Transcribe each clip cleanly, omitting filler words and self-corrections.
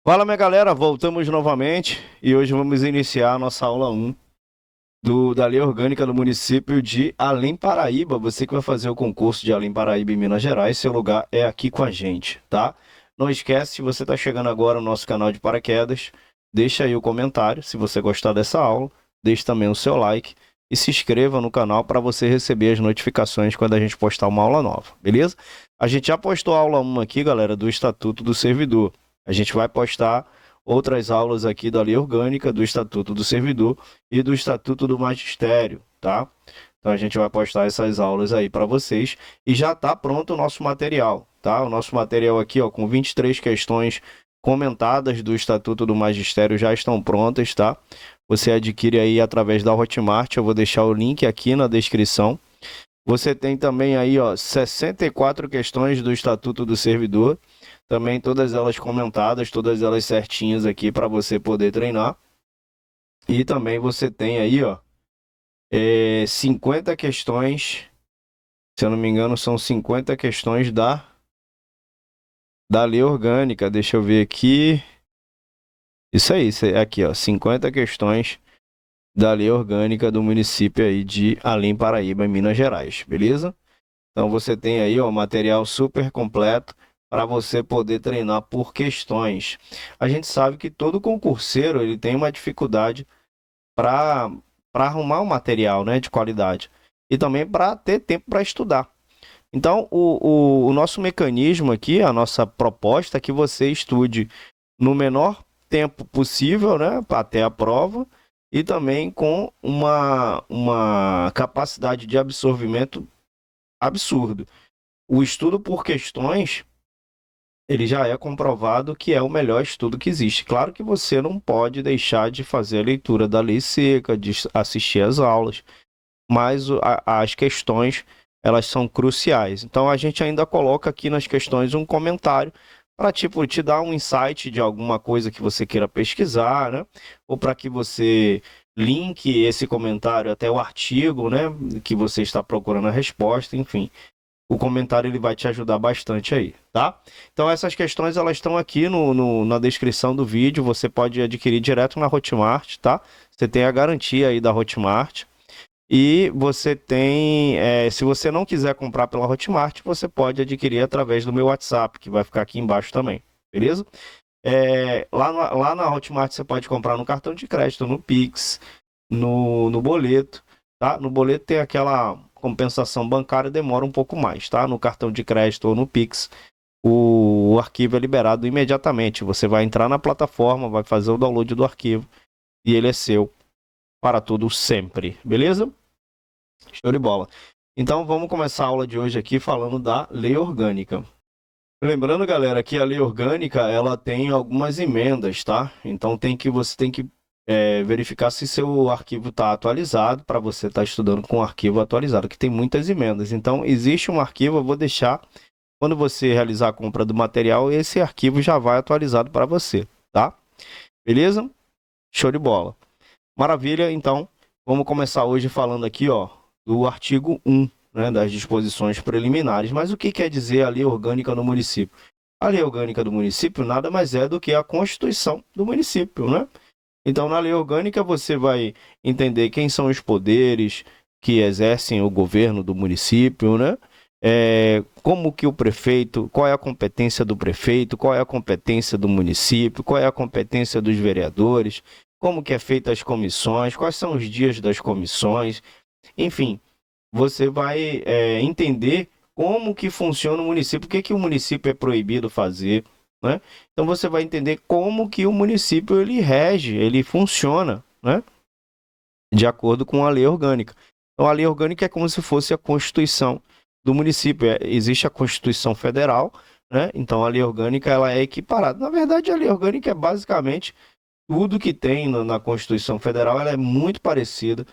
Fala, minha galera, voltamos novamente e hoje vamos iniciar a nossa aula 1 da Lei Orgânica do município de Além Paraíba. Você que vai fazer o concurso de Além Paraíba em Minas Gerais, seu lugar é aqui com a gente, tá? Não esquece, se você está chegando agora no nosso canal de paraquedas, deixa aí o comentário se você gostar dessa aula, deixe também o seu like e se inscreva no canal para você receber as notificações quando a gente postar uma aula nova, beleza? A gente já postou a aula 1 aqui, galera, do Estatuto do Servidor. A gente vai postar outras aulas aqui da Lei Orgânica, do Estatuto do Servidor e do Estatuto do Magistério, tá? Então a gente vai postar essas aulas aí para vocês e já está pronto o nosso material, tá? O nosso material aqui, ó, com 23 questões comentadas do Estatuto do Magistério já estão prontas, tá? Você adquire aí através da Hotmart, eu vou deixar o link aqui na descrição. Você tem também aí, ó, 64 questões do Estatuto do Servidor, também todas elas comentadas, todas elas certinhas aqui para você poder treinar. E também você tem aí, ó, 50 questões, se eu não me engano, são 50 questões da lei orgânica. Deixa eu ver aqui. Isso aí, aqui, ó, 50 questões da lei orgânica do município aí de Além Paraíba, em Minas Gerais, beleza? Então você tem aí, ó, material super completo para você poder treinar por questões. A gente sabe que todo concurseiro ele tem uma dificuldade para arrumar um material, né, de qualidade e também para ter tempo para estudar. Então, o nosso mecanismo aqui, a nossa proposta é que você estude no menor tempo possível, né, até a prova, e também com uma capacidade de absorvimento absurdo. O estudo por questões, ele já é comprovado que é o melhor estudo que existe. Claro que você não pode deixar de fazer a leitura da lei seca, de assistir às aulas, mas as questões, elas são cruciais. Então a gente ainda coloca aqui nas questões um comentário para tipo te dar um insight de alguma coisa que você queira pesquisar, né? Ou para que você linke esse comentário até o artigo, né, que você está procurando a resposta, enfim. O comentário ele vai te ajudar bastante aí, tá? Então essas questões elas estão aqui na descrição do vídeo, você pode adquirir direto na Hotmart, tá? Você tem a garantia aí da Hotmart. E você tem, se você não quiser comprar pela Hotmart, você pode adquirir através do meu WhatsApp, que vai ficar aqui embaixo também, beleza? Lá na Hotmart você pode comprar no cartão de crédito, no Pix, no boleto, tá? No boleto tem aquela compensação bancária, demora um pouco mais, tá? No cartão de crédito ou no Pix, o arquivo é liberado imediatamente. Você vai entrar na plataforma, vai fazer o download do arquivo e ele é seu para tudo sempre, beleza? Show de bola. Então vamos começar a aula de hoje aqui falando da lei orgânica. Lembrando, galera, que a lei orgânica ela tem algumas emendas, tá? Então você tem que verificar se seu arquivo está atualizado para você estar estudando com o arquivo atualizado, que tem muitas emendas. Então existe um arquivo, eu vou deixar quando você realizar a compra do material, esse arquivo já vai atualizado para você, tá? Beleza? Show de bola. Maravilha, então vamos começar hoje falando aqui, ó, do artigo 1, né, das disposições preliminares. Mas o que quer dizer a lei orgânica do município? A lei orgânica do município nada mais é do que a Constituição do município, né? Então, na lei orgânica, você vai entender quem são os poderes que exercem o governo do município, né? Como que o prefeito, qual é a competência do prefeito, qual é a competência do município, qual é a competência dos vereadores, como que é feita as comissões, quais são os dias das comissões, enfim, você vai entender como que funciona o município, o que o município é proibido fazer, né? Então você vai entender como que o município ele rege, ele funciona, né? De acordo com a lei orgânica. Então a lei orgânica é como se fosse a Constituição do município. Existe a Constituição Federal, né? Então a lei orgânica ela é equiparada. Na verdade, a lei orgânica é basicamente tudo que tem na Constituição Federal, ela é muito parecida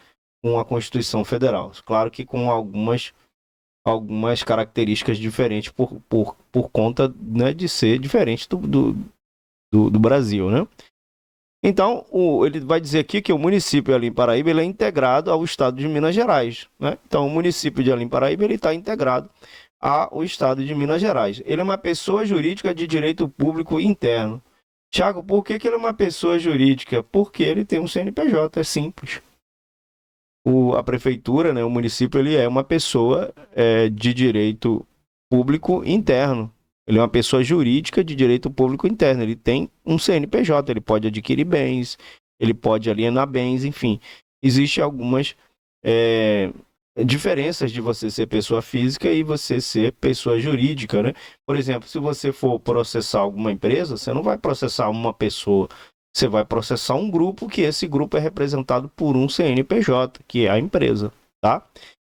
com a Constituição Federal. Claro que com algumas características diferentes por conta, né, de ser diferente do Brasil, né? Então, ele vai dizer aqui que o município de Alim Paraíba ele é integrado ao estado de Minas Gerais, né? Então, o município de Alim Paraíba ele está integrado ao estado de Minas Gerais. Ele é uma pessoa jurídica de direito público interno, Tiago, por que que ele é uma pessoa jurídica? Porque ele tem um CNPJ, é simples. A prefeitura, né, o município, ele é uma pessoa de direito público interno. Ele é uma pessoa jurídica de direito público interno. Ele tem um CNPJ, ele pode adquirir bens, ele pode alienar bens, enfim. Existem algumas é, diferenças de você ser pessoa física e você ser pessoa jurídica, né? Por exemplo, se você for processar alguma empresa, você não vai processar uma pessoa, você vai processar um grupo, que esse grupo é representado por um CNPJ, que é a empresa, tá?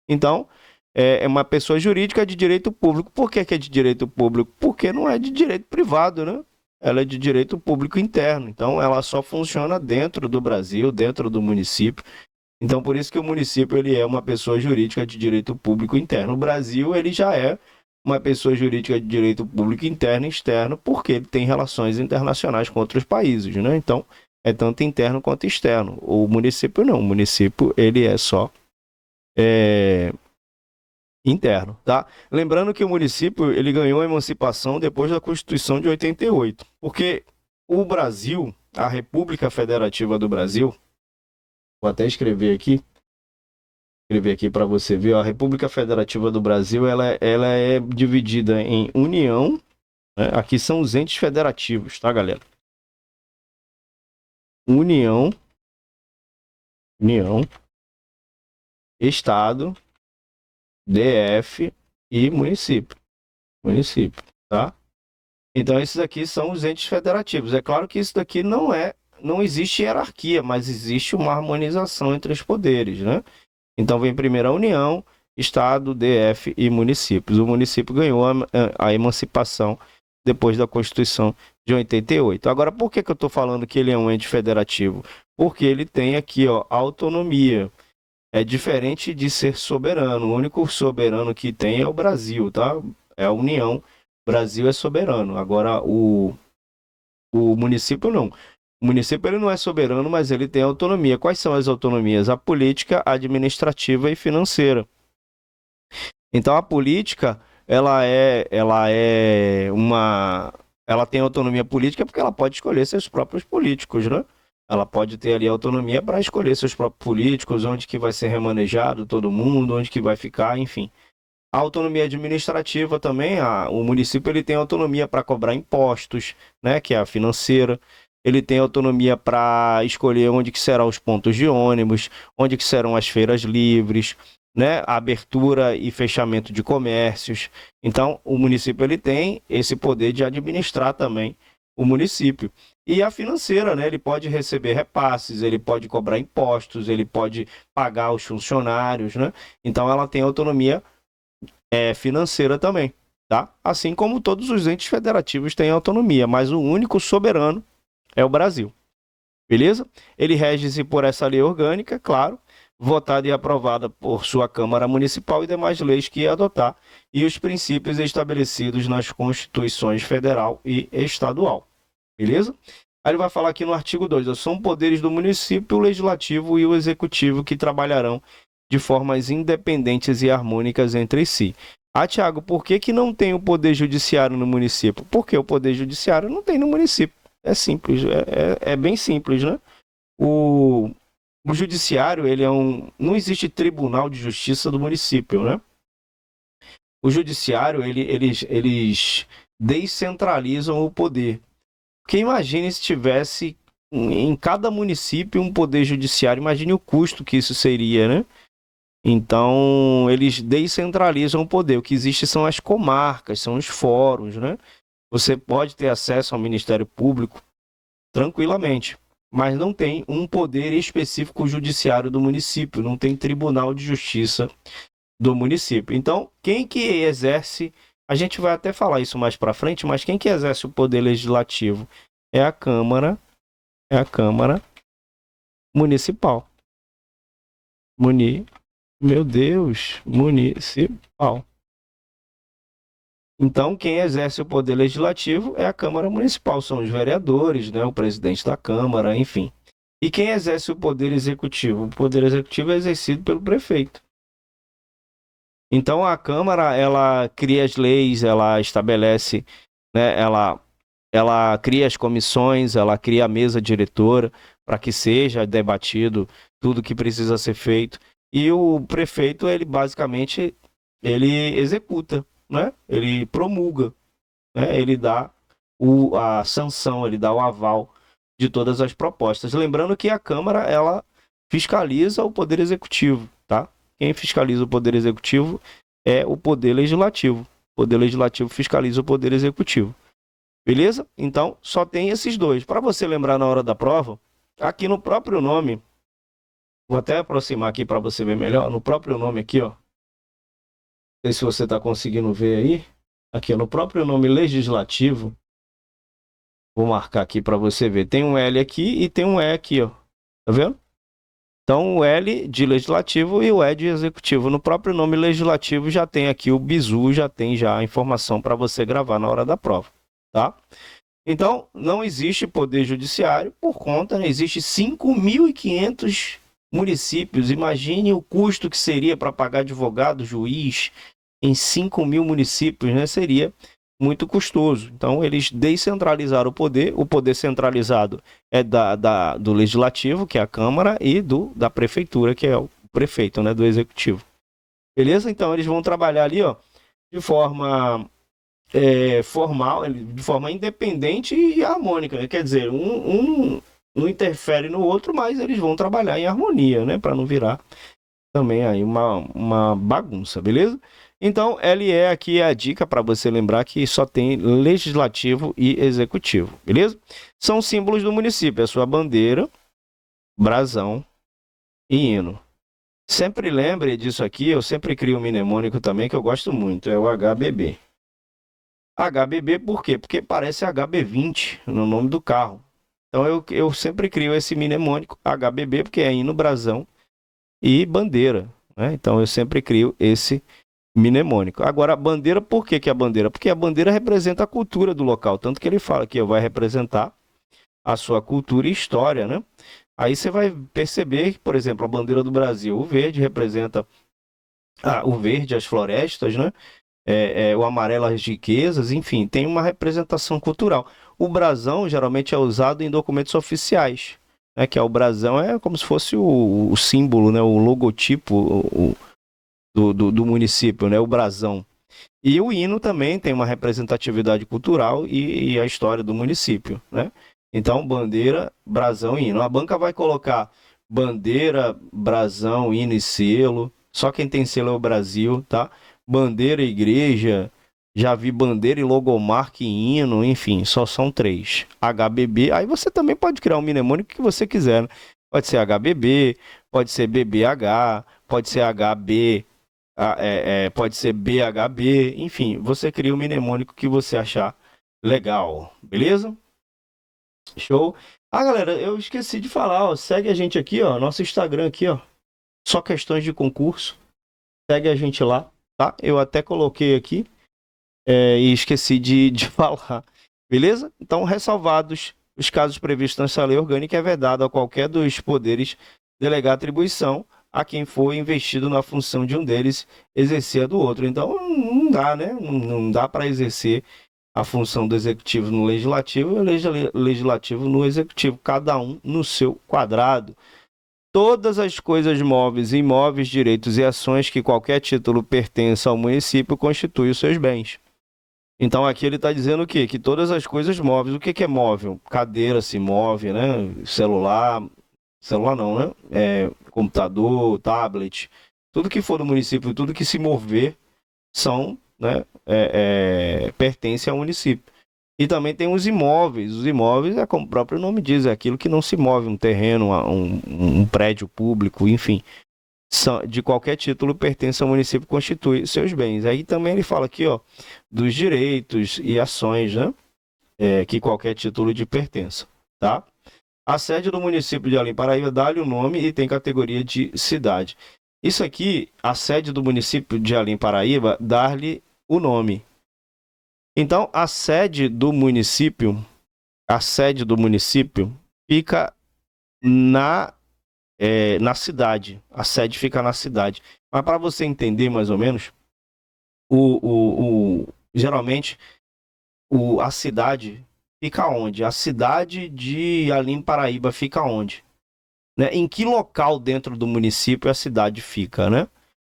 Então, é uma pessoa jurídica de direito público. Por que que é de direito público? Porque não é de direito privado, né? Ela é de direito público interno. Então, ela só funciona dentro do Brasil, dentro do município. Então, por isso que o município ele é uma pessoa jurídica de direito público interno. O Brasil, ele já é uma pessoa jurídica de direito público interno e externo, porque ele tem relações internacionais com outros países, né? Então, é tanto interno quanto externo. O município não. O município, ele é só interno, tá? Lembrando que o município, ele ganhou a emancipação depois da Constituição de 88, porque o Brasil, a República Federativa do Brasil, vou até escrever aqui para você ver, ó, a República Federativa do Brasil, ela é dividida em União, né? Aqui são os entes federativos, tá, galera? União, Estado, DF e município, tá? Então esses aqui são os entes federativos. É claro que isso daqui não existe hierarquia, mas existe uma harmonização entre os poderes, né? Então vem primeiro a União, Estado, DF e municípios. O município ganhou a emancipação depois da Constituição de 88. Agora, por que eu estou falando que ele é um ente federativo? Porque ele tem aqui, ó, autonomia. É diferente de ser soberano. O único soberano que tem é o Brasil, tá? É a União. O Brasil é soberano. Agora, o município não. O município ele não é soberano, mas ele tem autonomia. Quais são as autonomias? A política, administrativa e financeira. Então a política, ela tem autonomia política porque ela pode escolher seus próprios políticos, né? Ela pode ter ali autonomia para escolher seus próprios políticos, onde que vai ser remanejado todo mundo, onde que vai ficar, enfim. A autonomia administrativa também, o município ele tem autonomia para cobrar impostos, né, que é a financeira. Ele tem autonomia para escolher onde que serão os pontos de ônibus, onde que serão as feiras livres, né, a abertura e fechamento de comércios. Então, o município ele tem esse poder de administrar também o município. E a financeira, né, ele pode receber repasses, ele pode cobrar impostos, ele pode pagar os funcionários, né? Então, ela tem autonomia financeira também, tá? Assim como todos os entes federativos têm autonomia, mas o único soberano é o Brasil, beleza? Ele rege-se por essa lei orgânica, claro, votada e aprovada por sua Câmara Municipal e demais leis que adotar, e os princípios estabelecidos nas Constituições Federal e Estadual, beleza? Aí ele vai falar aqui no artigo 2, são poderes do município, o legislativo e o executivo que trabalharão de formas independentes e harmônicas entre si. Ah, Tiago, por que que não tem o poder judiciário no município? Porque o poder judiciário não tem no município. É simples, é bem simples, né? O judiciário, ele não existe tribunal de justiça do município, né? O judiciário, eles descentralizam o poder. Porque imagine se tivesse em cada município um poder judiciário, imagine o custo que isso seria, né? Então, eles descentralizam o poder. O que existe são as comarcas, são os fóruns, né? Você pode ter acesso ao Ministério Público tranquilamente, mas não tem um poder específico judiciário do município, não tem tribunal de justiça do município. Então, quem que exerce, a gente vai até falar isso mais para frente, mas quem que exerce o poder legislativo é a Câmara Municipal. Meu Deus, municipal. Então, quem exerce o poder legislativo é a Câmara Municipal, são os vereadores, né, o presidente da Câmara, enfim. E quem exerce o poder executivo? O poder executivo é exercido pelo prefeito. Então, a Câmara, ela cria as leis, ela estabelece, né, ela ela cria as comissões, ela cria a mesa diretora para que seja debatido tudo que precisa ser feito. E o prefeito, ele basicamente, ele executa, né? Ele promulga, né? Ele dá a sanção, ele dá o aval de todas as propostas. Lembrando que a Câmara, ela fiscaliza o Poder Executivo, tá? Quem fiscaliza o Poder Executivo é o Poder Legislativo. O Poder Legislativo fiscaliza o Poder Executivo. Beleza? Então, só tem esses dois. Para você lembrar na hora da prova, aqui no próprio nome, vou até aproximar aqui para você ver melhor, no próprio nome aqui, ó. Não sei se você está conseguindo ver aí. Aqui, no próprio nome legislativo, vou marcar aqui para você ver. Tem um L aqui e tem um E aqui, ó. Tá vendo? Então, o L de legislativo e o E de executivo. No próprio nome legislativo já tem aqui o bizu, já tem já a informação para você gravar na hora da prova, tá? Então, não existe poder judiciário por conta, né? Existe 5.500 municípios. Imagine o custo que seria para pagar advogado, juiz em 5.000 municípios, né? Seria muito custoso. Então, eles descentralizaram o poder centralizado é do Legislativo, que é a Câmara, e da Prefeitura, que é o prefeito, né? Do Executivo. Beleza? Então, eles vão trabalhar ali, ó, de forma formal, de forma independente e harmônica, né? Quer dizer, um não interfere no outro, mas eles vão trabalhar em harmonia, né? Para não virar também aí uma bagunça, beleza? Então, LE aqui é a dica para você lembrar que só tem legislativo e executivo, beleza? São símbolos do município, a sua bandeira, brasão e hino. Sempre lembre disso aqui, eu sempre crio um mnemônico também que eu gosto muito, é o HBB. HBB por quê? Porque parece HB20 no nome do carro. Então eu sempre crio esse mnemônico HBB, porque é hino, brasão e bandeira, né? Então eu sempre crio esse mnemônico. Agora, a bandeira, por que a bandeira? Porque a bandeira representa a cultura do local, tanto que ele fala que vai representar a sua cultura e história, né? Aí você vai perceber que, por exemplo, a bandeira do Brasil, o verde representa o verde, as florestas, né? O amarelo, as riquezas, enfim, tem uma representação cultural. O brasão geralmente é usado em documentos oficiais, né? Que é o brasão é como se fosse o símbolo, né? O logotipo do município, né? O brasão. E o hino também tem uma representatividade cultural e a história do município, né? Então, bandeira, brasão e hino. A banca vai colocar bandeira, brasão, hino e selo. Só quem tem selo é o Brasil, tá? Bandeira, igreja, já vi bandeira e logomarca e hino, enfim, só são 3. HBB, aí você também pode criar um mnemônico que você quiser, né? Pode ser HBB, pode ser BBH, pode ser HB, pode ser BHB, enfim, você cria o mnemônico que você achar legal, beleza? Show. Galera, eu esqueci de falar, ó, segue a gente aqui, ó, nosso Instagram aqui, ó, só questões de concurso, segue a gente lá, tá? Eu até coloquei aqui e esqueci de falar, beleza? Então, ressalvados os casos previstos nessa lei orgânica, é vedado a qualquer dos poderes delegar atribuição a quem for investido na função de um deles exercer a do outro. Então, não dá, né? Não dá para exercer a função do executivo no legislativo e o legislativo no executivo, cada um no seu quadrado. Todas as coisas móveis, imóveis, direitos e ações que qualquer título pertença ao município constituem os seus bens. Então aqui ele está dizendo o quê? Que todas as coisas móveis, o que é móvel? Cadeira se move, né? Celular não, né? Computador, tablet, tudo que for do município, tudo que se mover são, né? Pertence ao município. E também tem os imóveis. Os imóveis é como o próprio nome diz, é aquilo que não se move, um terreno, um prédio público, enfim. De qualquer título pertence ao município, constitui seus bens. Aí também ele fala aqui, ó, dos direitos e ações, né? Que qualquer título de pertença, tá? A sede do município de Alim Paraíba dá-lhe o nome e tem categoria de cidade. Isso aqui, a sede do município de Alim Paraíba, dar-lhe o nome. Então, a sede do município fica na cidade. A sede fica na cidade. Mas para você entender mais ou menos, geralmente a cidade fica onde? A cidade de Alim Paraíba fica onde? Né? Em que local dentro do município a cidade fica, né?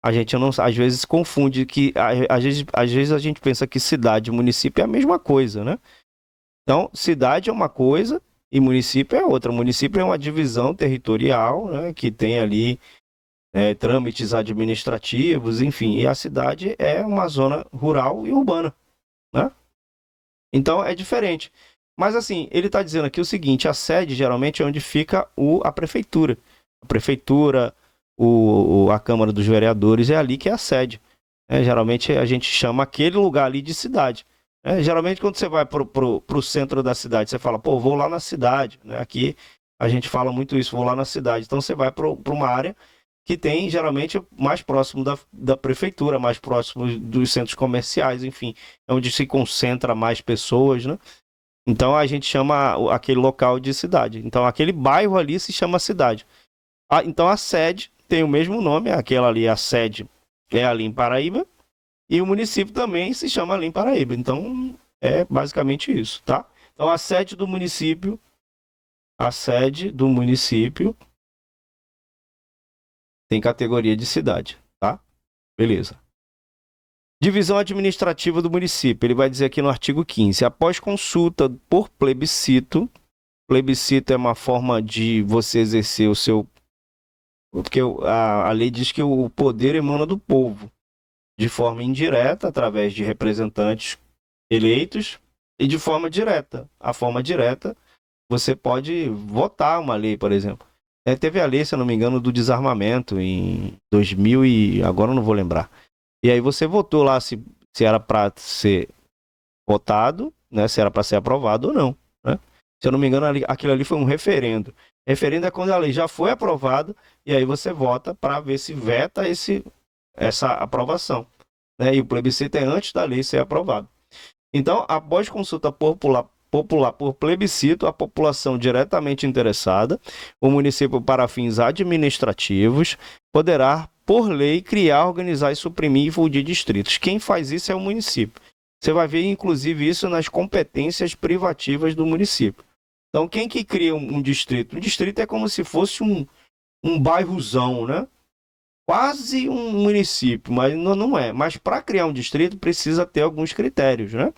A gente não, às vezes confunde que às vezes a gente pensa que cidade e município é a mesma coisa, né? Então, cidade é uma coisa e município é outra. Município é uma divisão territorial, né, que tem ali trâmites administrativos, enfim. E a cidade é uma zona rural e urbana, né? Então é diferente. Mas assim, ele está dizendo aqui o seguinte: a sede geralmente é onde fica a prefeitura. A prefeitura, a Câmara dos Vereadores, é ali que é a sede. Geralmente a gente chama aquele lugar ali de cidade. Geralmente quando você vai para o centro da cidade, você fala, pô, vou lá na cidade. Né? Aqui a gente fala muito isso, vou lá na cidade. Então você vai para uma área que tem geralmente mais próximo da prefeitura, mais próximo dos centros comerciais, enfim, é onde se concentra mais pessoas, né? Então a gente chama aquele local de cidade. Então aquele bairro ali se chama cidade. Então a sede tem o mesmo nome, aquela ali, a sede é ali em Paraíba, e o município também se chama Alim Paraíba. Então é basicamente isso, tá? Então a sede do município tem categoria de cidade, tá? Beleza. Divisão administrativa do município. Ele vai dizer aqui no artigo 15. Após consulta por plebiscito é uma forma de você exercer o seu... Porque a lei diz que o poder emana do povo, de forma indireta, através de representantes eleitos, e de forma direta. A forma direta, você pode votar uma lei, por exemplo. Teve a lei, se eu não me engano, do desarmamento em 2000 e... agora eu não vou lembrar. E aí você votou lá se era para ser votado, né? Se era para ser aprovado ou não. Né? Se eu não me engano, aquilo ali foi um referendo. Referendo é quando a lei já foi aprovada e aí você vota para ver se veta essa aprovação. Né? E o plebiscito é antes da lei ser aprovada. Então, após consulta popular por plebiscito, a população diretamente interessada, o município para fins administrativos, poderá, por lei, criar, organizar e suprimir e fundir distritos. Quem faz isso é o município. Você vai ver, inclusive, isso nas competências privativas do município. Então, quem que cria um distrito? Um distrito é como se fosse um bairrozão, né? Quase um município, mas não é. Mas para criar um distrito precisa ter alguns critérios, né?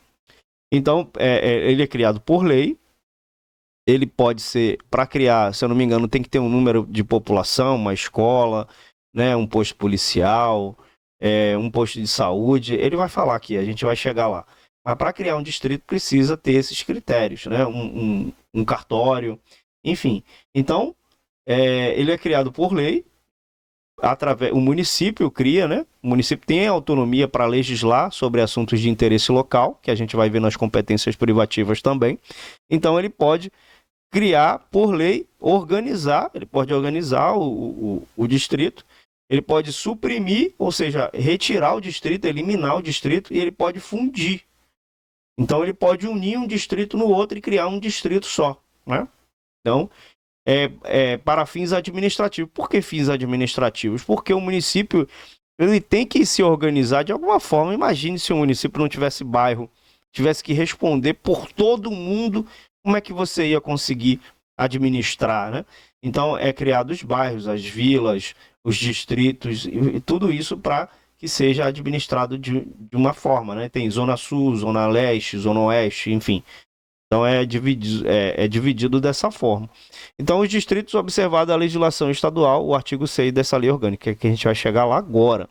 Então, ele é criado por lei. Ele pode ser, para criar, se eu não me engano, tem que ter um número de população, uma escola, né, um posto policial, um posto de saúde. Ele vai falar aqui, a gente vai chegar lá. Mas para criar um distrito precisa ter esses critérios, né? Um cartório, enfim. Então, ele é criado por lei. O município cria, né? O município tem autonomia para legislar sobre assuntos de interesse local, que a gente vai ver nas competências privativas também. Então ele pode criar por lei, ele pode organizar o distrito, ele pode suprimir, ou seja, retirar o distrito, eliminar o distrito, e ele pode fundir. Então ele pode unir um distrito no outro e criar um distrito só, né? Então, para fins administrativos. Por que fins administrativos? Porque o município ele tem que se organizar de alguma forma. Imagine se o município não tivesse bairro, tivesse que responder por todo mundo, como é que você ia conseguir administrar, né? Então, é criado os bairros, as vilas, os distritos, e tudo isso para que seja administrado de uma forma, né? Tem Zona Sul, Zona Leste, Zona Oeste, enfim. Então é dividido dessa forma. Então, os distritos, observada a legislação estadual, o artigo 6 dessa lei orgânica, que a gente vai chegar lá agora.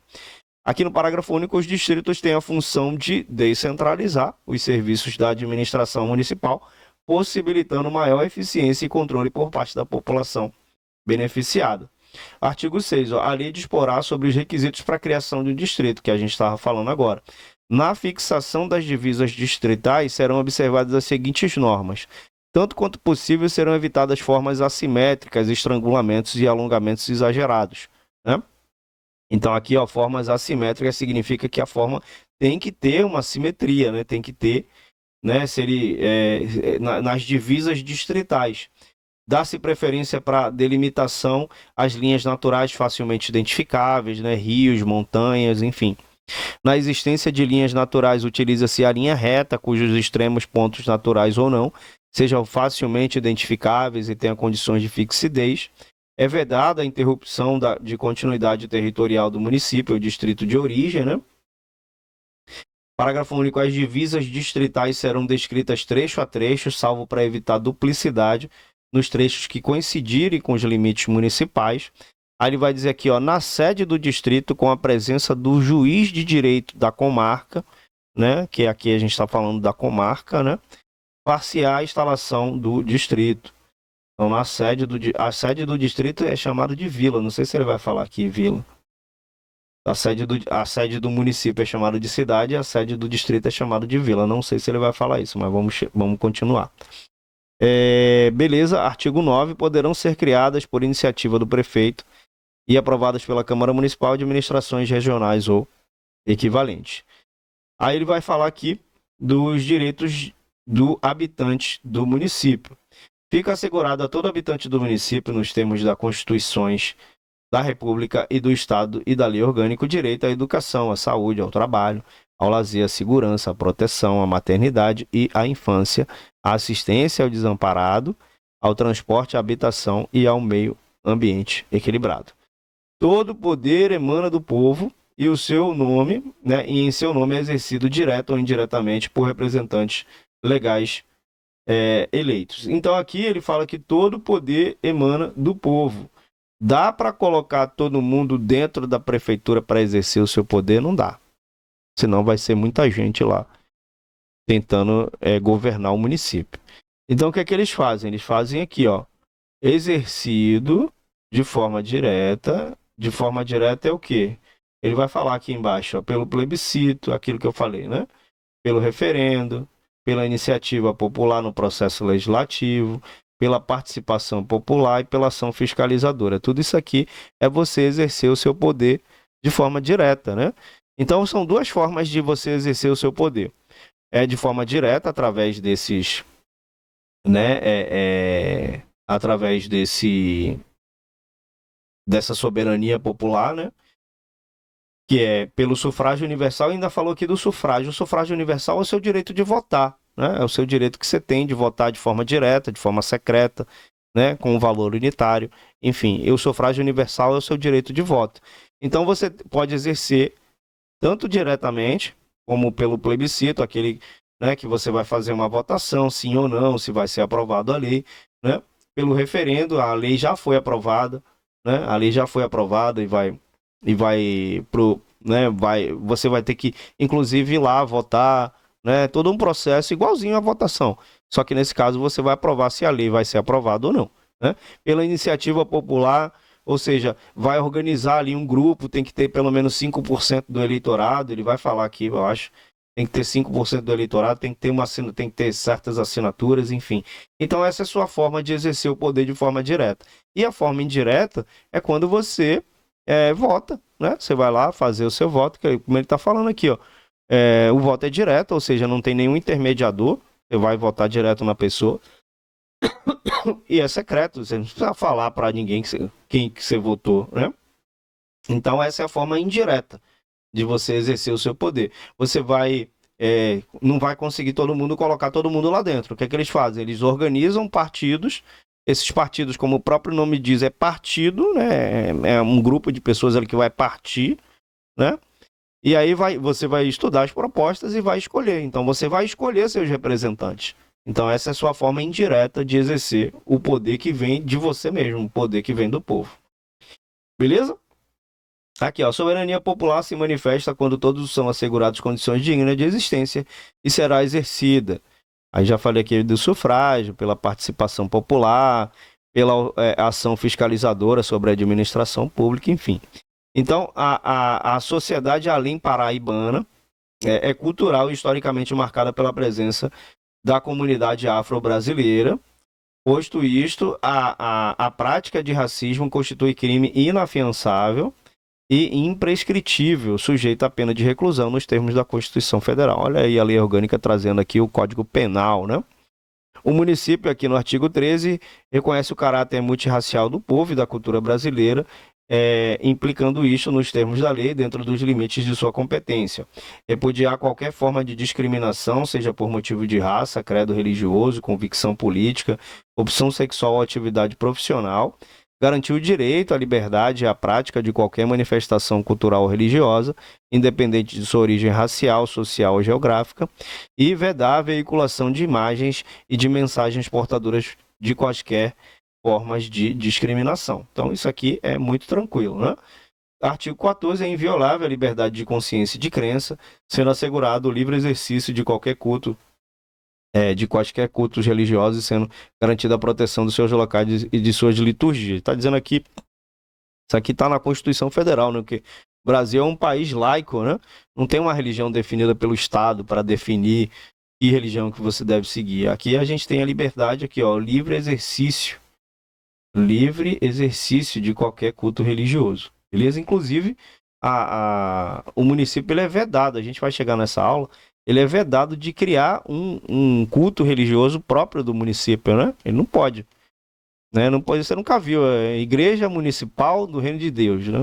Aqui no parágrafo único, os distritos têm a função de descentralizar os serviços da administração municipal, possibilitando maior eficiência e controle por parte da população beneficiada. Artigo 6. A lei disporá sobre os requisitos para a criação de um distrito, que a gente estava falando agora. Na fixação das divisas distritais serão observadas as seguintes normas. Tanto quanto possível serão evitadas formas assimétricas, estrangulamentos e alongamentos exagerados. Né? Então aqui, ó, formas assimétricas significa que a forma tem que ter uma simetria, né? Tem que ter, né, nas divisas distritais. Dá-se preferência para delimitação às linhas naturais facilmente identificáveis, né? Rios, montanhas, enfim. Na existência de linhas naturais, utiliza-se a linha reta, cujos extremos pontos naturais ou não sejam facilmente identificáveis e tenham condições de fixidez. É vedada a interrupção de continuidade territorial do município ou distrito de origem, né? Parágrafo único. As divisas distritais serão descritas trecho a trecho, salvo para evitar duplicidade nos trechos que coincidirem com os limites municipais. Aí ele vai dizer aqui, ó, na sede do distrito, com a presença do juiz de direito da comarca, né? Que aqui a gente está falando da comarca, né? Far-se-á a instalação do distrito. Então, a sede do distrito é chamada de vila. Não sei se ele vai falar aqui vila. A sede do município é chamada de cidade e a sede do distrito é chamada de vila. Não sei se ele vai falar isso, mas vamos continuar. Beleza, artigo 9. Poderão ser criadas por iniciativa do prefeito e aprovadas pela Câmara Municipal de administrações regionais ou equivalentes. Aí ele vai falar aqui dos direitos do habitante do município. Fica assegurado a todo habitante do município, nos termos das Constituições da República e do Estado e da Lei Orgânica, o direito à educação, à saúde, ao trabalho, ao lazer, à segurança, à proteção, à maternidade e à infância, à assistência ao desamparado, ao transporte, à habitação e ao meio ambiente equilibrado. Todo poder emana do povo e o seu nome, né, e em seu nome é exercido direto ou indiretamente por representantes legais eleitos. Então aqui ele fala que todo poder emana do povo. Dá para colocar todo mundo dentro da prefeitura para exercer o seu poder? Não dá. Senão vai ser muita gente lá tentando governar o município. Então o que é que eles fazem? Eles fazem aqui, ó, exercido de forma direta. De forma direta é o quê? Ele vai falar aqui embaixo, ó, pelo plebiscito, aquilo que eu falei, né? Pelo referendo, pela iniciativa popular no processo legislativo, pela participação popular e pela ação fiscalizadora. Tudo isso aqui é você exercer o seu poder de forma direta, né? Então, são duas formas de você exercer o seu poder. De forma direta, através desses, né? Através dessa soberania popular, né? Que é pelo sufrágio universal. Ainda falou aqui do sufrágio. O sufrágio universal é o seu direito de votar, né? É o seu direito que você tem de votar de forma direta, de forma secreta, né? Com um valor unitário. Enfim, o sufrágio universal é o seu direito de voto. Então você pode exercer tanto diretamente, como pelo plebiscito, aquele, né, que você vai fazer uma votação, sim ou não, se vai ser aprovado a lei, né? Pelo referendo, a lei já foi aprovada, né? A lei já foi aprovada você vai ter que, inclusive, ir lá votar, né? Todo um processo igualzinho à votação. Só que nesse caso você vai aprovar se a lei vai ser aprovada ou não, né? Pela iniciativa popular, ou seja, vai organizar ali um grupo, tem que ter pelo menos 5% do eleitorado. Ele vai falar aqui, eu acho, tem que ter 5% do eleitorado, tem que ter certas assinaturas, enfim. Então essa é a sua forma de exercer o poder de forma direta. E a forma indireta é quando você vota, né? Você vai lá fazer o seu voto, como ele está falando aqui, ó. O voto é direto, ou seja, não tem nenhum intermediador, você vai votar direto na pessoa. E é secreto, você não precisa falar para ninguém quem que você votou, né? Então essa é a forma indireta de você exercer o seu poder. Você não vai conseguir colocar todo mundo lá dentro. O que é que eles fazem? Eles organizam partidos. Esses partidos, como o próprio nome diz, é partido, né? É um grupo de pessoas ali que vai partir, né? E aí você vai estudar as propostas e vai escolher. Então você vai escolher seus representantes. Então essa é a sua forma indireta de exercer o poder que vem de você mesmo, o poder que vem do povo. Beleza? Aqui, ó, a soberania popular se manifesta quando todos são assegurados condições dignas de existência e será exercida. Aí já falei aqui do sufrágio, pela participação popular, pela ação fiscalizadora sobre a administração pública, enfim. Então, a sociedade além paraibana é cultural e historicamente marcada pela presença da comunidade afro-brasileira. Posto isto, a prática de racismo constitui crime inafiançável e imprescritível, sujeito à pena de reclusão nos termos da Constituição Federal. Olha aí a lei orgânica trazendo aqui o Código Penal, né? O município, aqui no artigo 13, reconhece o caráter multirracial do povo e da cultura brasileira implicando isso nos termos da lei, dentro dos limites de sua competência. Repudiar qualquer forma de discriminação, seja por motivo de raça, credo religioso, convicção política, opção sexual ou atividade profissional. Garantir o direito à liberdade e à prática de qualquer manifestação cultural ou religiosa, independente de sua origem racial, social ou geográfica. E vedar a veiculação de imagens e de mensagens portadoras de quaisquer formas de discriminação. Então, isso aqui é muito tranquilo, né? Artigo 14. É inviolável a liberdade de consciência e de crença, sendo assegurado o livre exercício de qualquer culto, de quaisquer cultos religiosos, sendo garantida a proteção dos seus locais e de suas liturgias. Está dizendo aqui, isso aqui está na Constituição Federal, né? Porque o Brasil é um país laico, né? Não tem uma religião definida pelo Estado para definir que religião que você deve seguir. Aqui a gente tem a liberdade, aqui, ó, livre exercício de qualquer culto religioso, beleza? Inclusive, o município ele é vedado, a gente vai chegar nessa aula, ele é vedado de criar um culto religioso próprio do município, né? Ele não pode, né? Não pode, você nunca viu a igreja municipal do Reino de Deus, né?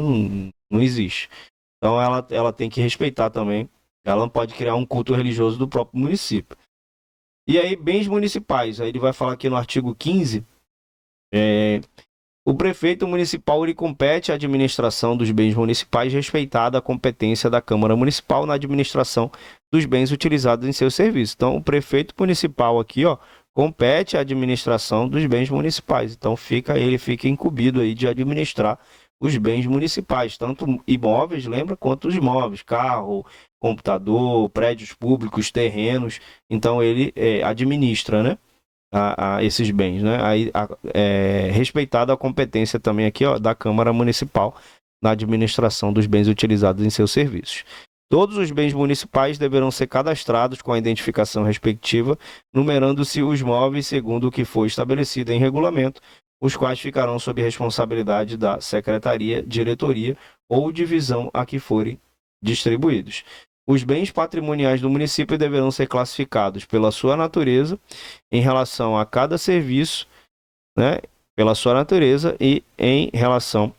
Não existe. Então ela tem que respeitar também, ela não pode criar um culto religioso do próprio município. E aí, bens municipais, aí ele vai falar aqui no artigo 15, o prefeito municipal ele compete à administração dos bens municipais, respeitada a competência da Câmara Municipal na administração dos bens utilizados em seu serviço. Então, o prefeito municipal aqui, ó, compete à administração dos bens municipais. Então, ele fica incumbido aí de administrar os bens municipais, tanto imóveis, lembra, quanto os imóveis, carro, computador, prédios públicos, terrenos. Então, ele administra, né? A esses bens, né? Aí, respeitada a competência também aqui, ó, da Câmara Municipal na administração dos bens utilizados em seus serviços. Todos os bens municipais deverão ser cadastrados com a identificação respectiva, numerando-se os móveis segundo o que for estabelecido em regulamento, os quais ficarão sob responsabilidade da secretaria, diretoria ou divisão a que forem distribuídos. Os bens patrimoniais do município deverão ser classificados pela sua natureza em relação a cada serviço, né? Pela sua natureza e em relação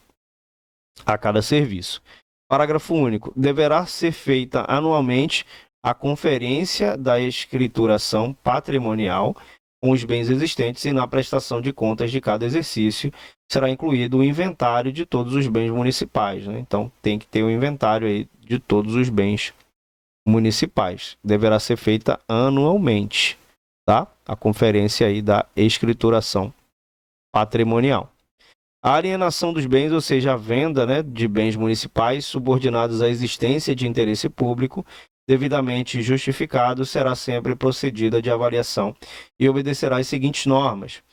a cada serviço. Parágrafo único. Deverá ser feita anualmente a conferência da escrituração patrimonial com os bens existentes e na prestação de contas de cada exercício será incluído o inventário de todos os bens municipais, né? Então, tem que ter o inventário aí de todos os bens municipais. Deverá ser feita anualmente, tá? A conferência aí da escrituração patrimonial. A alienação dos bens, ou seja, a venda, né, de bens municipais subordinados à existência de interesse público, devidamente justificado, será sempre procedida de avaliação e obedecerá às seguintes normas.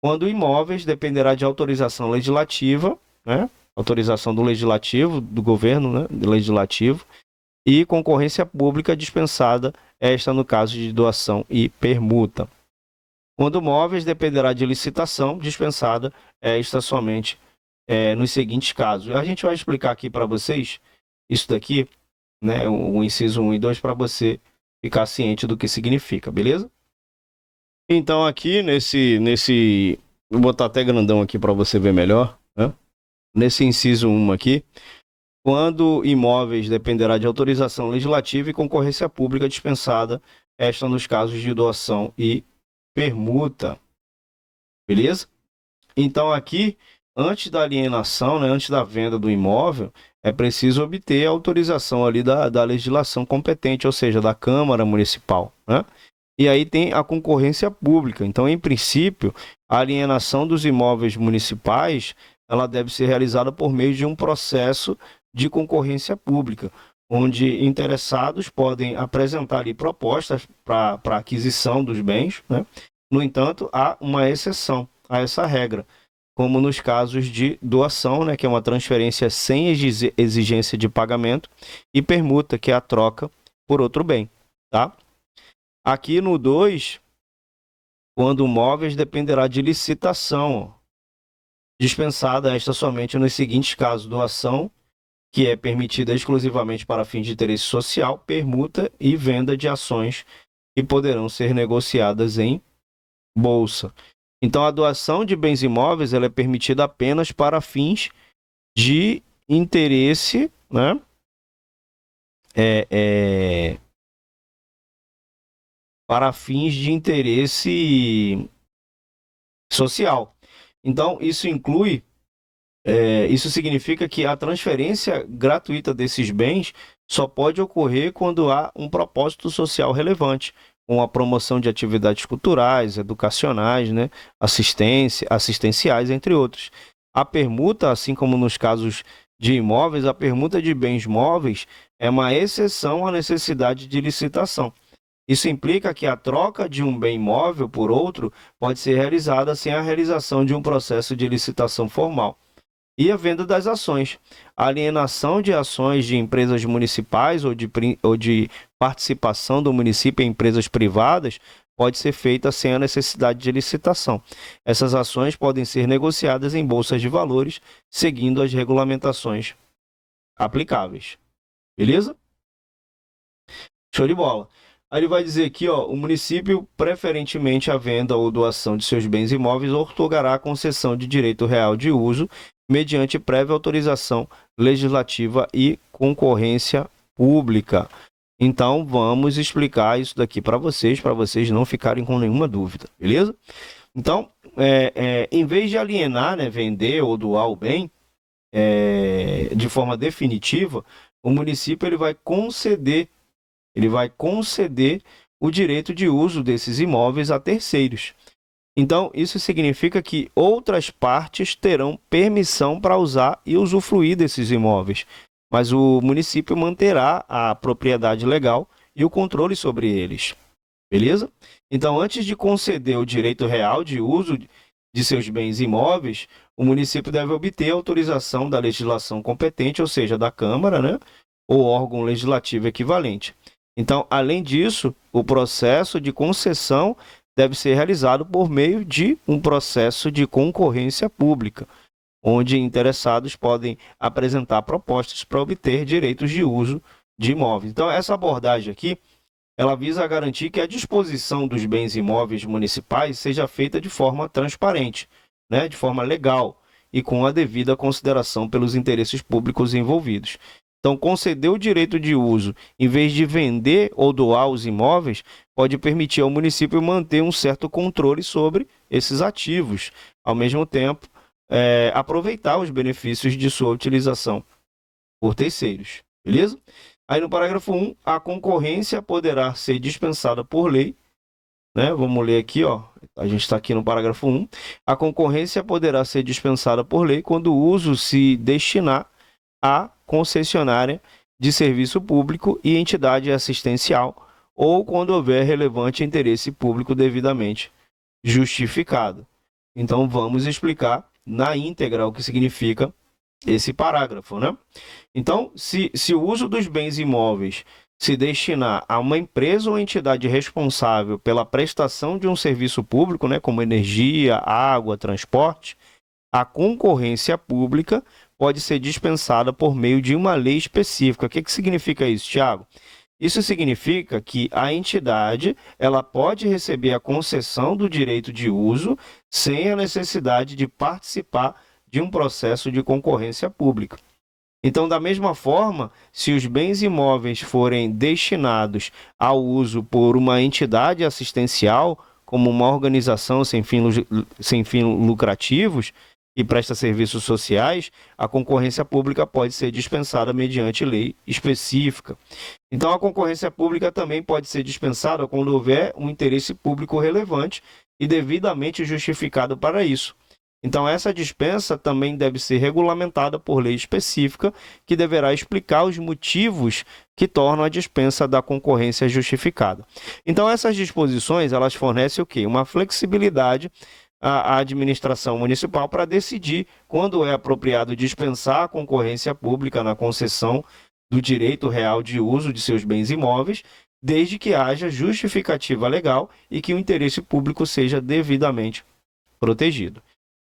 Quando imóveis, dependerá de autorização legislativa, né? Autorização do legislativo, do governo, né? Legislativo, e concorrência pública dispensada, esta no caso de doação e permuta. Quando móveis, dependerá de licitação, dispensada, esta somente nos seguintes casos. A gente vai explicar aqui para vocês isso daqui, né, o inciso 1 e 2, para você ficar ciente do que significa, beleza? Então aqui vou botar até grandão aqui para você ver melhor, né? Nesse inciso 1 aqui, quando imóveis dependerá de autorização legislativa e concorrência pública dispensada, esta nos casos de doação e permuta, beleza? Então aqui, antes da alienação, né, antes da venda do imóvel, é preciso obter a autorização ali da legislação competente, ou seja, da Câmara Municipal, né? E aí tem a concorrência pública. Então, em princípio, a alienação dos imóveis municipais, ela deve ser realizada por meio de um processo de concorrência pública, onde interessados podem apresentar ali propostas para aquisição dos bens, né? No entanto, há uma exceção a essa regra, como nos casos de doação, né, que é uma transferência sem exigência de pagamento, e permuta, que é a troca por outro bem, tá? Aqui no 2, quando móveis dependerá de licitação, dispensada esta somente nos seguintes casos: doação, que é permitida exclusivamente para fins de interesse social, permuta e venda de ações que poderão ser negociadas em bolsa. Então, a doação de bens imóveis ela é permitida apenas para fins de interesse, né? Para fins de interesse social. Então, isso significa que a transferência gratuita desses bens só pode ocorrer quando há um propósito social relevante, com a promoção de atividades culturais, educacionais, né, assistenciais, entre outros. A permuta, assim como nos casos de imóveis, a permuta de bens móveis é uma exceção à necessidade de licitação. Isso implica que a troca de um bem móvel por outro pode ser realizada sem a realização de um processo de licitação formal. E a venda das ações. A alienação de ações de empresas municipais ou de participação do município em empresas privadas pode ser feita sem a necessidade de licitação. Essas ações podem ser negociadas em bolsas de valores, seguindo as regulamentações aplicáveis. Beleza? Show de bola. Aí ele vai dizer aqui, ó, o município, preferentemente a venda ou doação de seus bens imóveis, outorgará a concessão de direito real de uso mediante prévia autorização legislativa e concorrência pública. Então, vamos explicar isso daqui para vocês não ficarem com nenhuma dúvida, beleza? Então, em vez de alienar, né, vender ou doar o bem de forma definitiva, o município ele vai conceder o direito de uso desses imóveis a terceiros. Então, isso significa que outras partes terão permissão para usar e usufruir desses imóveis, mas o município manterá a propriedade legal e o controle sobre eles. Beleza? Então, antes de conceder o direito real de uso de seus bens imóveis, o município deve obter autorização da legislação competente, ou seja, da Câmara, né, ou órgão legislativo equivalente. Então, além disso, o processo de concessão deve ser realizado por meio de um processo de concorrência pública, onde interessados podem apresentar propostas para obter direitos de uso de imóveis. Então, essa abordagem aqui, ela visa garantir que a disposição dos bens imóveis municipais seja feita de forma transparente, né, de forma legal e com a devida consideração pelos interesses públicos envolvidos. Então, conceder o direito de uso, em vez de vender ou doar os imóveis, pode permitir ao município manter um certo controle sobre esses ativos, ao mesmo tempo, aproveitar os benefícios de sua utilização por terceiros. Beleza? Aí no parágrafo 1, a concorrência poderá ser dispensada por lei, né? Vamos ler aqui, ó. A gente está aqui no parágrafo 1. A concorrência poderá ser dispensada por lei quando o uso se destinar a concessionária de serviço público e entidade assistencial, ou quando houver relevante interesse público devidamente justificado. Então, vamos explicar na íntegra o que significa esse parágrafo, né? Então, se o uso dos bens imóveis se destinar a uma empresa ou entidade responsável pela prestação de um serviço público, né, como energia, água, transporte, a concorrência pública pode ser dispensada por meio de uma lei específica. O que significa isso, Tiago? Isso significa que a entidade ela pode receber a concessão do direito de uso sem a necessidade de participar de um processo de concorrência pública. Então, da mesma forma, se os bens imóveis forem destinados ao uso por uma entidade assistencial, como uma organização sem fins lucrativos, que presta serviços sociais, a concorrência pública pode ser dispensada mediante lei específica. Então, a concorrência pública também pode ser dispensada quando houver um interesse público relevante e devidamente justificado para isso. Então, essa dispensa também deve ser regulamentada por lei específica, que deverá explicar os motivos que tornam a dispensa da concorrência justificada. Então, essas disposições, elas fornecem o quê? Uma flexibilidade à administração municipal para decidir quando é apropriado dispensar a concorrência pública na concessão do direito real de uso de seus bens imóveis, desde que haja justificativa legal e que o interesse público seja devidamente protegido.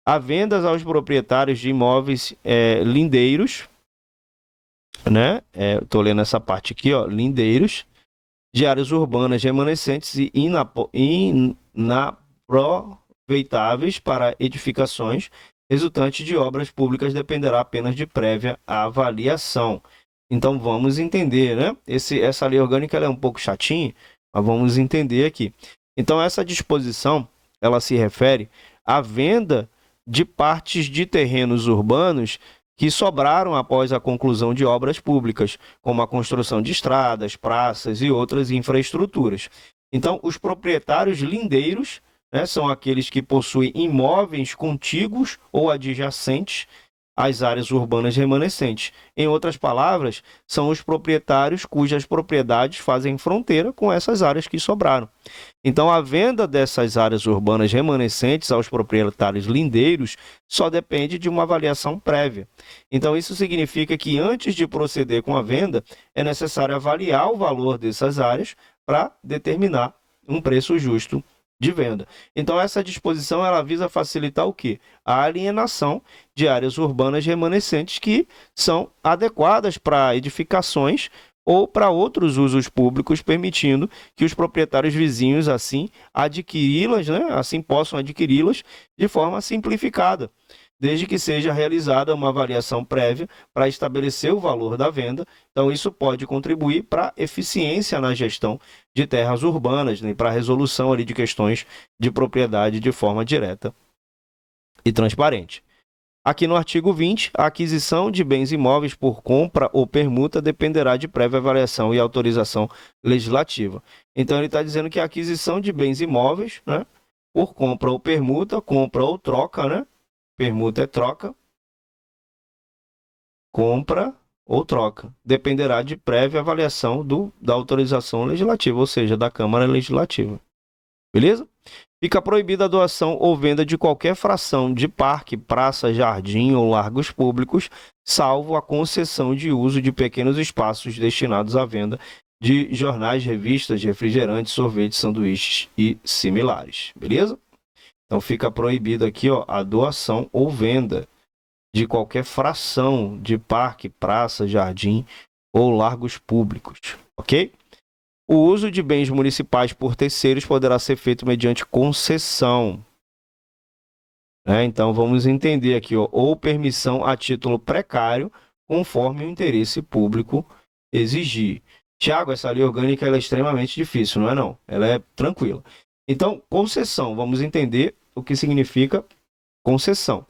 Há vendas aos proprietários de imóveis lindeiros, né? Estou lendo essa parte aqui, ó, lindeiros, de áreas urbanas remanescentes e inaproveitáveis para edificações, resultante de obras públicas dependerá apenas de prévia avaliação. Então, vamos entender, né? Essa lei orgânica ela é um pouco chatinha, mas vamos entender aqui. Então, essa disposição, ela se refere à venda de partes de terrenos urbanos que sobraram após a conclusão de obras públicas, como a construção de estradas, praças e outras infraestruturas. Então, os proprietários lindeiros, né, são aqueles que possuem imóveis contíguos ou adjacentes às áreas urbanas remanescentes. Em outras palavras, são os proprietários cujas propriedades fazem fronteira com essas áreas que sobraram. Então, a venda dessas áreas urbanas remanescentes aos proprietários lindeiros só depende de uma avaliação prévia. Então, isso significa que antes de proceder com a venda, é necessário avaliar o valor dessas áreas para determinar um preço justo de venda. Então, essa disposição ela visa facilitar o quê? A alienação de áreas urbanas remanescentes que são adequadas para edificações ou para outros usos públicos, permitindo que os proprietários vizinhos assim adquiri-las, né? Assim possam adquiri-las de forma simplificada, desde que seja realizada uma avaliação prévia para estabelecer o valor da venda. Então, isso pode contribuir para a eficiência na gestão de terras urbanas, né, para a resolução ali de questões de propriedade de forma direta e transparente. Aqui no artigo 20, a aquisição de bens imóveis por compra ou permuta dependerá de prévia avaliação e autorização legislativa. Então, ele está dizendo que a aquisição de bens imóveis, né, por compra ou permuta, compra ou troca, né? Permuta é troca, compra ou troca. Dependerá de prévia avaliação da autorização legislativa, ou seja, da Câmara Legislativa. Beleza? Fica proibida a doação ou venda de qualquer fração de parque, praça, jardim ou largos públicos, salvo a concessão de uso de pequenos espaços destinados à venda de jornais, revistas, refrigerantes, sorvetes, sanduíches e similares. Beleza? Então, fica proibido aqui, ó, a doação ou venda de qualquer fração de parque, praça, jardim ou largos públicos, ok? O uso de bens municipais por terceiros poderá ser feito mediante concessão. Então, vamos entender aqui, ó, ou permissão a título precário, conforme o interesse público exigir. Tiago, essa lei orgânica ela é extremamente difícil, não é não? Ela é tranquila. Então, concessão, vamos entender o que significa concessão.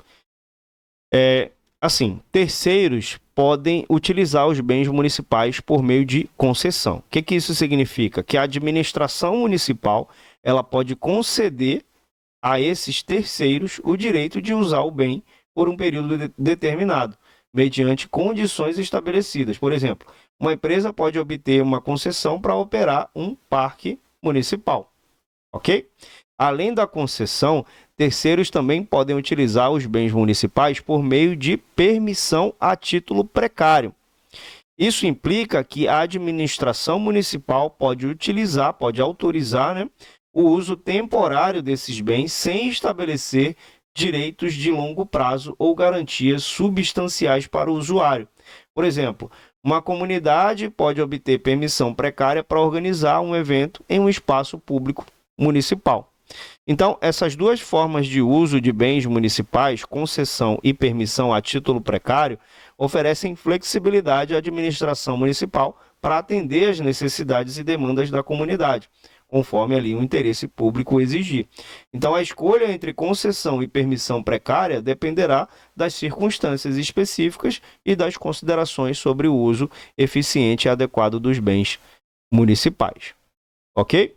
Assim, terceiros podem utilizar os bens municipais por meio de concessão. O que isso significa? Que a administração municipal ela pode conceder a esses terceiros o direito de usar o bem por um período determinado, mediante condições estabelecidas. Por exemplo, uma empresa pode obter uma concessão para operar um parque municipal, ok? Além da concessão, terceiros também podem utilizar os bens municipais por meio de permissão a título precário. Isso implica que a administração municipal pode autorizar, né, o uso temporário desses bens sem estabelecer direitos de longo prazo ou garantias substanciais para o usuário. Por exemplo, uma comunidade pode obter permissão precária para organizar um evento em um espaço público municipal. Então, essas duas formas de uso de bens municipais, concessão e permissão a título precário, oferecem flexibilidade à administração municipal para atender às necessidades e demandas da comunidade, conforme ali o interesse público exigir. Então, a escolha entre concessão e permissão precária dependerá das circunstâncias específicas e das considerações sobre o uso eficiente e adequado dos bens municipais. Ok?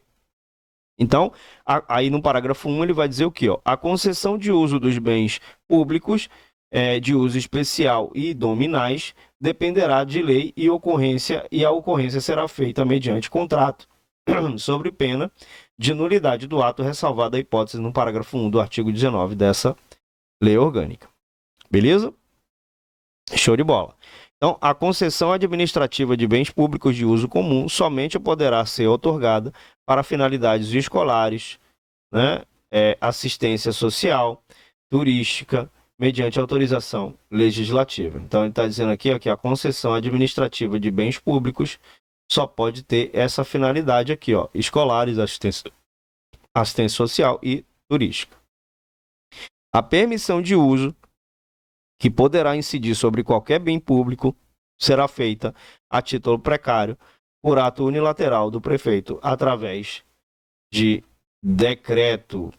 Então, aí no parágrafo 1 ele vai dizer o quê? A concessão de uso dos bens públicos de uso especial e dominais dependerá de lei e a ocorrência será feita mediante contrato, sobre pena de nulidade do ato, ressalvada a hipótese no parágrafo 1 do artigo 19 dessa lei orgânica. Beleza? Show de bola. Então, a concessão administrativa de bens públicos de uso comum somente poderá ser otorgada para finalidades escolares, né, assistência social, turística, mediante autorização legislativa. Então, ele está dizendo aqui, ó, que a concessão administrativa de bens públicos só pode ter essa finalidade aqui, ó, escolares, assistência social e turística. A permissão de uso que poderá incidir sobre qualquer bem público será feita a título precário por ato unilateral do prefeito através de decreto.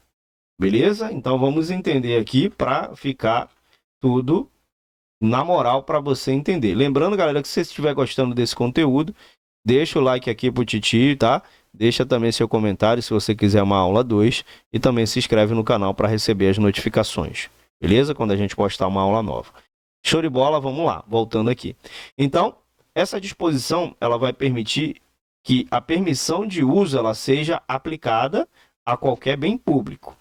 Beleza? Então vamos entender aqui para ficar tudo na moral para você entender. Lembrando, galera, que se você estiver gostando desse conteúdo, deixa o like aqui pro Titi, tá? Deixa também seu comentário se você quiser uma aula 2 e também se inscreve no canal para receber as notificações. Beleza? Quando a gente postar uma aula nova. Show de bola, vamos lá, voltando aqui. Então, essa disposição, ela vai permitir que a permissão de uso ela seja aplicada a qualquer bem público.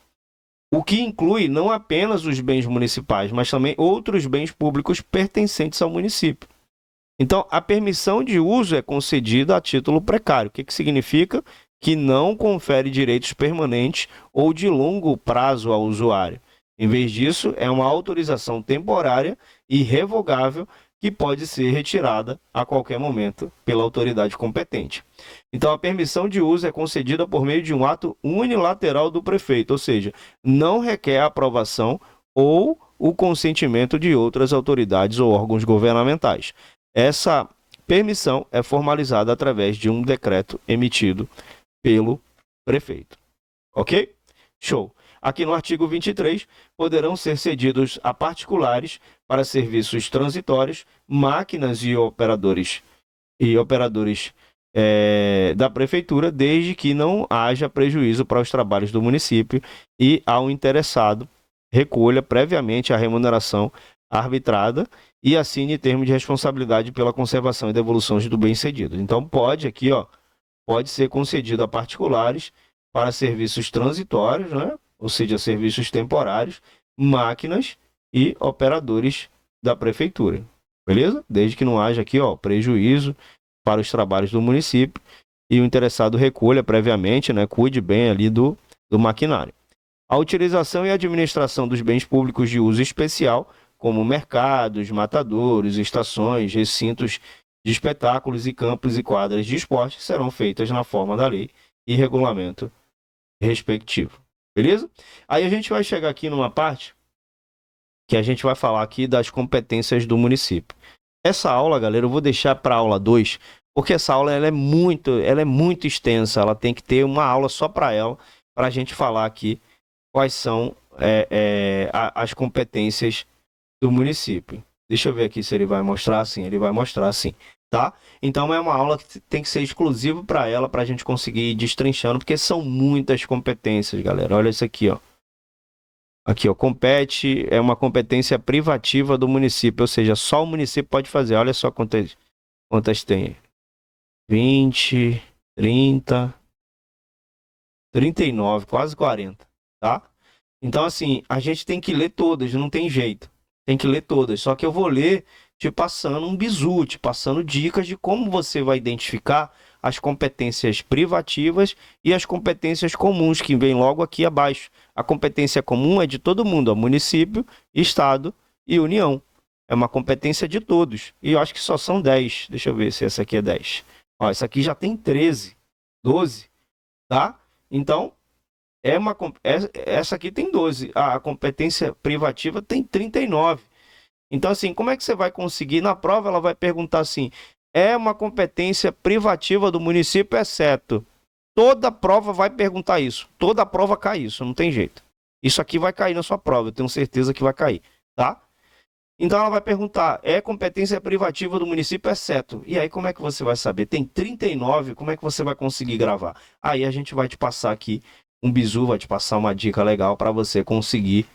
O que inclui não apenas os bens municipais, mas também outros bens públicos pertencentes ao município. Então, a permissão de uso é concedida a título precário. O que significa? Que não confere direitos permanentes ou de longo prazo ao usuário. Em vez disso, é uma autorização temporária e revogável que pode ser retirada a qualquer momento pela autoridade competente. Então, a permissão de uso é concedida por meio de um ato unilateral do prefeito, ou seja, não requer a aprovação ou o consentimento de outras autoridades ou órgãos governamentais. Essa permissão é formalizada através de um decreto emitido pelo prefeito. Ok? Show! Aqui no artigo 23, poderão ser cedidos a particulares para serviços transitórios, máquinas e operadores da prefeitura, desde que não haja prejuízo para os trabalhos do município e ao interessado recolha previamente a remuneração arbitrada e assine termo de responsabilidade pela conservação e devolução do bem cedido. Então pode aqui, ó, pode ser concedido a particulares para serviços transitórios, né? Ou seja, serviços temporários, máquinas e operadores da prefeitura. Beleza? Desde que não haja aqui, ó, prejuízo para os trabalhos do município e o interessado recolha previamente, né, cuide bem ali do maquinário. A utilização e administração dos bens públicos de uso especial, como mercados, matadouros, estações, recintos de espetáculos e campos e quadras de esporte, serão feitas na forma da lei e regulamento respectivo. Beleza? Aí a gente vai chegar aqui numa parte que a gente vai falar aqui das competências do município. Essa aula, galera, eu vou deixar para a aula 2, porque essa aula ela é muito extensa, ela tem que ter uma aula só para ela, para a gente falar aqui quais são as competências do município. Deixa eu ver aqui se ele vai mostrar assim, ele vai mostrar assim, tá? Então é uma aula que tem que ser exclusiva para ela, para a gente conseguir ir destrinchando, porque são muitas competências, galera. Olha isso aqui, ó. Aqui, ó, compete é uma competência privativa do município, ou seja, só o município pode fazer. Olha só quantas tem. 20, 30, 39, quase 40, tá? Então, assim, a gente tem que ler todas, não tem jeito. Tem que ler todas, só que eu vou ler te passando um bizu, te passando dicas de como você vai identificar as competências privativas e as competências comuns, que vem logo aqui abaixo. A competência comum é de todo mundo, ó, município, estado e união. É uma competência de todos. E eu acho que só são 10. Deixa eu ver se essa aqui é 10. Ó, essa aqui já tem 13, 12, tá? Então, essa aqui tem 12. A competência privativa tem 39. Então, assim, como é que você vai conseguir? Na prova, ela vai perguntar assim, é uma competência privativa do município, exceto. Toda prova vai perguntar isso. Toda prova cai isso, não tem jeito. Isso aqui vai cair na sua prova, eu tenho certeza que vai cair, tá? Então, ela vai perguntar, é competência privativa do município, exceto. E aí, como é que você vai saber? Tem 39, como é que você vai conseguir gravar? Aí, a gente vai te passar aqui um bizu, vai te passar uma dica legal para você conseguir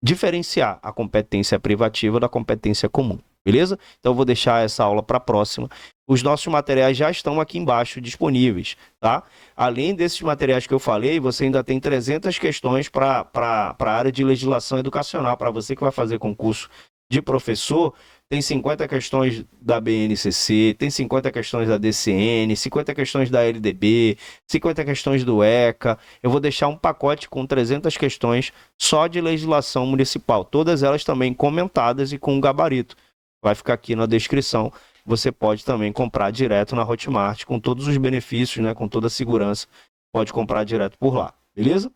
diferenciar a competência privativa da competência comum, beleza? Então eu vou deixar essa aula para a próxima. Os nossos materiais já estão aqui embaixo disponíveis, tá? Além desses materiais que eu falei, você ainda tem 300 questões para a área de legislação educacional, para você que vai fazer concurso de professor. Tem 50 questões da BNCC, tem 50 questões da DCN, 50 questões da LDB, 50 questões do ECA. Eu vou deixar um pacote com 300 questões só de legislação municipal. Todas elas também comentadas e com gabarito. Vai ficar aqui na descrição. Você pode também comprar direto na Hotmart, com todos os benefícios, né, com toda a segurança. Pode comprar direto por lá, beleza?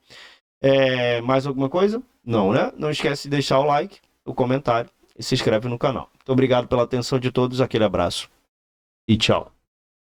Mais alguma coisa? Não, né? Não esquece de deixar o like, o comentário e se inscreve no canal. Muito obrigado pela atenção de todos, aquele abraço e tchau.